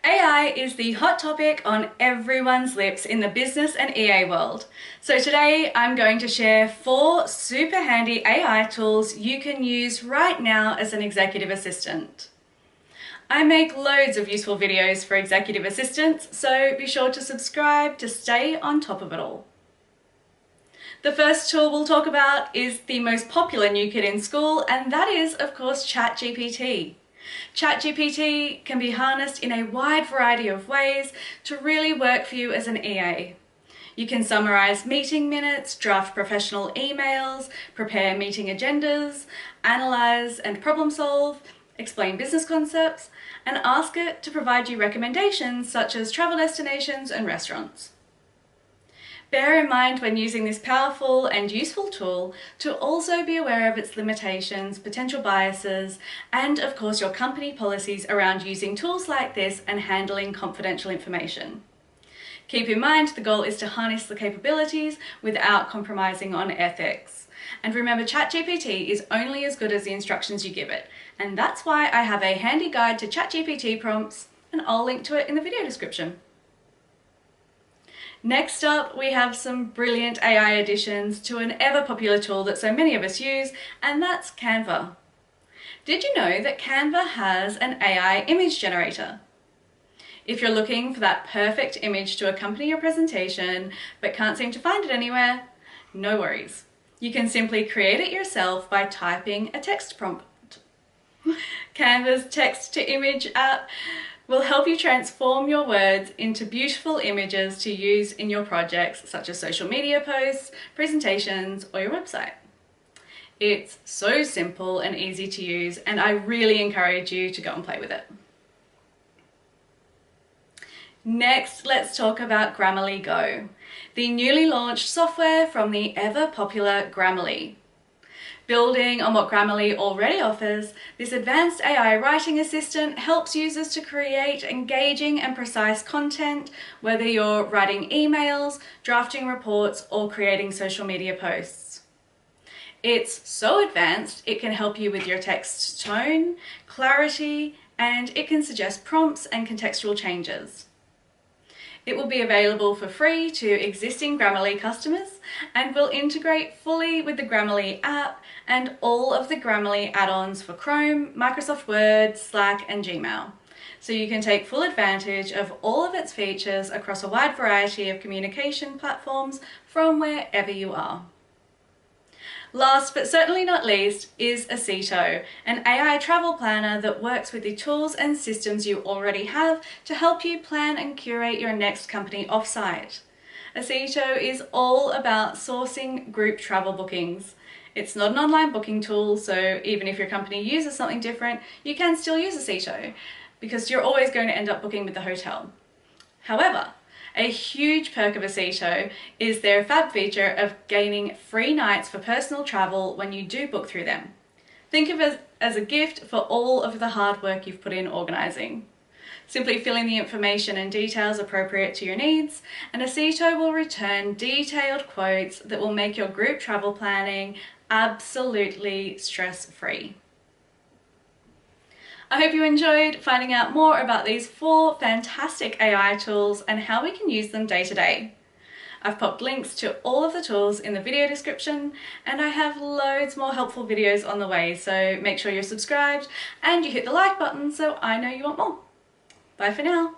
AI is the hot topic on everyone's lips in the business and EA world. So today I'm going to share 4 super handy AI tools you can use right now as an executive assistant. I make loads of useful videos for executive assistants, so be sure to subscribe to stay on top of it all. The first tool we'll talk about is the most popular new kid in school, and that is, of course, ChatGPT. ChatGPT can be harnessed in a wide variety of ways to really work for you as an EA. You can summarize meeting minutes, draft professional emails, prepare meeting agendas, analyze and problem solve, explain business concepts, and ask it to provide you recommendations such as travel destinations and restaurants. Bear in mind when using this powerful and useful tool to also be aware of its limitations, potential biases, and of course your company policies around using tools like this and handling confidential information. Keep in mind the goal is to harness the capabilities without compromising on ethics. And remember, ChatGPT is only as good as the instructions you give it, and that's why I have a handy guide to ChatGPT prompts, and I'll link to it in the video description. Next up, we have some brilliant AI additions to an ever-popular tool that so many of us use, and that's Canva. Did you know that Canva has an AI image generator? If you're looking for that perfect image to accompany your presentation but can't seem to find it anywhere, no worries. You can simply create it yourself by typing a text prompt. Canva's text-to-image app will help you transform your words into beautiful images to use in your projects such as social media posts, presentations, or your website. It's so simple and easy to use, and I really encourage you to go and play with it. Next, let's talk about GrammarlyGO, the newly launched software from the ever-popular Grammarly. Building on what Grammarly already offers, this advanced AI writing assistant helps users to create engaging and precise content, whether you're writing emails, drafting reports, or creating social media posts. It's so advanced, it can help you with your text tone, clarity, and it can suggest prompts and contextual changes. It will be available for free to existing Grammarly customers and will integrate fully with the Grammarly app and all of the Grammarly add-ons for Chrome, Microsoft Word, Slack, and Gmail. So you can take full advantage of all of its features across a wide variety of communication platforms from wherever you are. Last but certainly not least is Osito, an AI travel planner that works with the tools and systems you already have to help you plan and curate your next company offsite. Osito is all about sourcing group travel bookings. It's not an online booking tool, so even if your company uses something different, you can still use Osito because you're always going to end up booking with the hotel. However, a huge perk of Osito is their fab feature of gaining free nights for personal travel when you do book through them. Think of it as a gift for all of the hard work you've put in organising. Simply fill in the information and details appropriate to your needs, and Osito will return detailed quotes that will make your group travel planning absolutely stress-free. I hope you enjoyed finding out more about these 4 fantastic AI tools and how we can use them day to day. I've popped links to all of the tools in the video description, and I have loads more helpful videos on the way, so make sure you're subscribed and you hit the like button so I know you want more. Bye for now.